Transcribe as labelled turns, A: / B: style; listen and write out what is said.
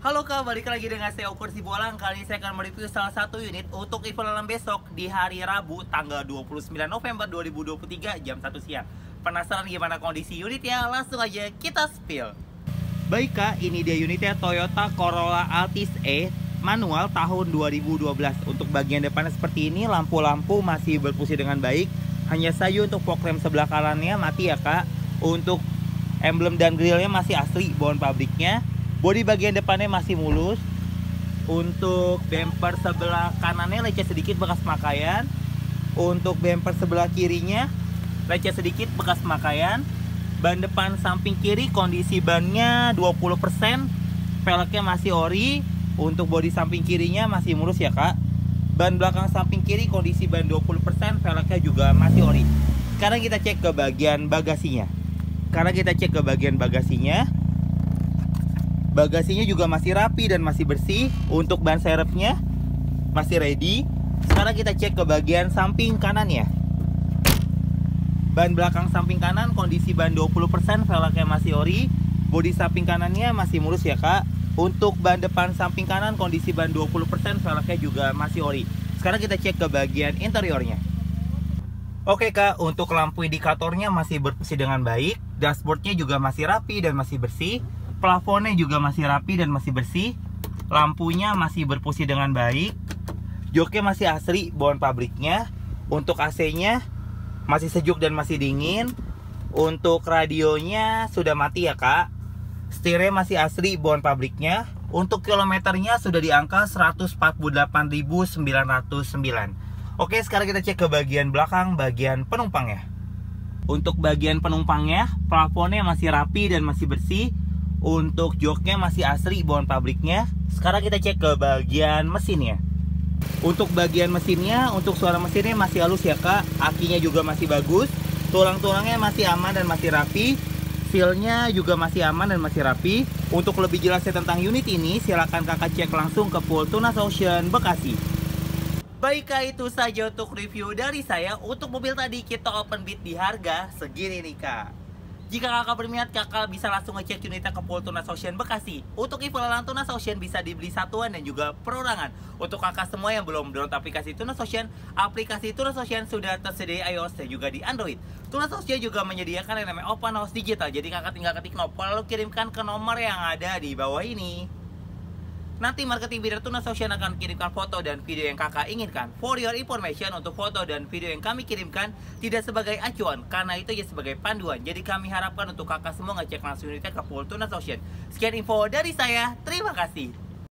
A: Halo Kak, balik lagi dengan saya Ukur Sibualang. Kali ini saya akan mereview salah satu unit untuk event lelang besok di hari Rabu tanggal 29 November 2023 jam 1 siang. Penasaran gimana kondisi unitnya? Langsung aja kita spill. Baik Kak, ini dia unitnya Toyota Corolla Altis E manual tahun 2012. Untuk bagian depannya seperti ini, lampu-lampu masih berfungsi dengan baik. Hanya saja untuk fog lamp sebelah kanannya mati ya Kak. Untuk emblem dan grillnya masih asli bawaan pabriknya. Bodi bagian depannya masih mulus. Untuk bumper sebelah kanannya lecet sedikit bekas pemakaian. Untuk bumper sebelah kirinya lecet sedikit bekas pemakaian. Ban depan samping kiri kondisi bannya 20%. Velgnya masih ori. Untuk bodi samping kirinya masih mulus ya Kak. Ban belakang samping kiri kondisi ban 20%. Velgnya juga masih ori. Sekarang kita cek ke bagian bagasinya. Bagasinya juga masih rapi dan masih bersih. Untuk ban serepnya masih ready. Sekarang kita cek ke bagian samping kanannya. Ban belakang samping kanan kondisi ban 20%, velgnya masih ori. Bodi samping kanannya masih mulus ya Kak. Untuk ban depan samping kanan kondisi ban 20%, velgnya juga masih ori. Sekarang kita cek ke bagian interiornya. Oke Kak, untuk lampu indikatornya masih berfungsi dengan baik. Dashboardnya juga masih rapi dan masih bersih. Plafonnya juga masih rapi dan masih bersih. Lampunya masih berfungsi dengan baik. Joknya masih asli bawaan pabriknya. Untuk AC-nya masih sejuk dan masih dingin. Untuk radionya sudah mati ya Kak. Setirnya masih asli bawaan pabriknya. Untuk kilometernya sudah di angka 148.909. Oke, sekarang kita cek ke bagian belakang, bagian penumpangnya. Untuk bagian penumpangnya, plafonnya masih rapi dan masih bersih. Untuk joknya masih asli bawaan pabriknya. Sekarang kita cek ke bagian mesinnya. Untuk bagian mesinnya, untuk suara mesinnya masih halus ya Kak. Akinya juga masih bagus. Tulang-tulangnya masih aman dan masih rapi. Sealnya juga masih aman dan masih rapi. Untuk lebih jelasnya tentang unit ini, silakan Kakak cek langsung ke Full Tunas Ocean Bekasi. Baik Kak, itu saja untuk review dari saya. Untuk mobil tadi kita open bid di harga segini nih Kak. Jika Kakak berminat, Kakak bisa langsung ngecek unitnya ke Full Tunas Ocean Bekasi. Untuk info lelang Tunas Ocean bisa dibeli satuan dan juga perorangan. Untuk Kakak semua yang belum download aplikasi Tunas Ocean, aplikasi Tunas Ocean sudah tersedia iOS dan juga di Android. Tunas Ocean juga menyediakan yang namanya Open House Digital. Jadi Kakak tinggal ketik novel lalu kirimkan ke nomor yang ada di bawah ini. Nanti marketing bidder Tunas Ocean akan kirimkan foto dan video yang Kakak inginkan. For your information, untuk foto dan video yang kami kirimkan tidak sebagai acuan, karena itu ya sebagai panduan. Jadi kami harapkan untuk Kakak semua ngecek langsung unitnya ke Full Tunas Ocean. Sekian info dari saya, terima kasih.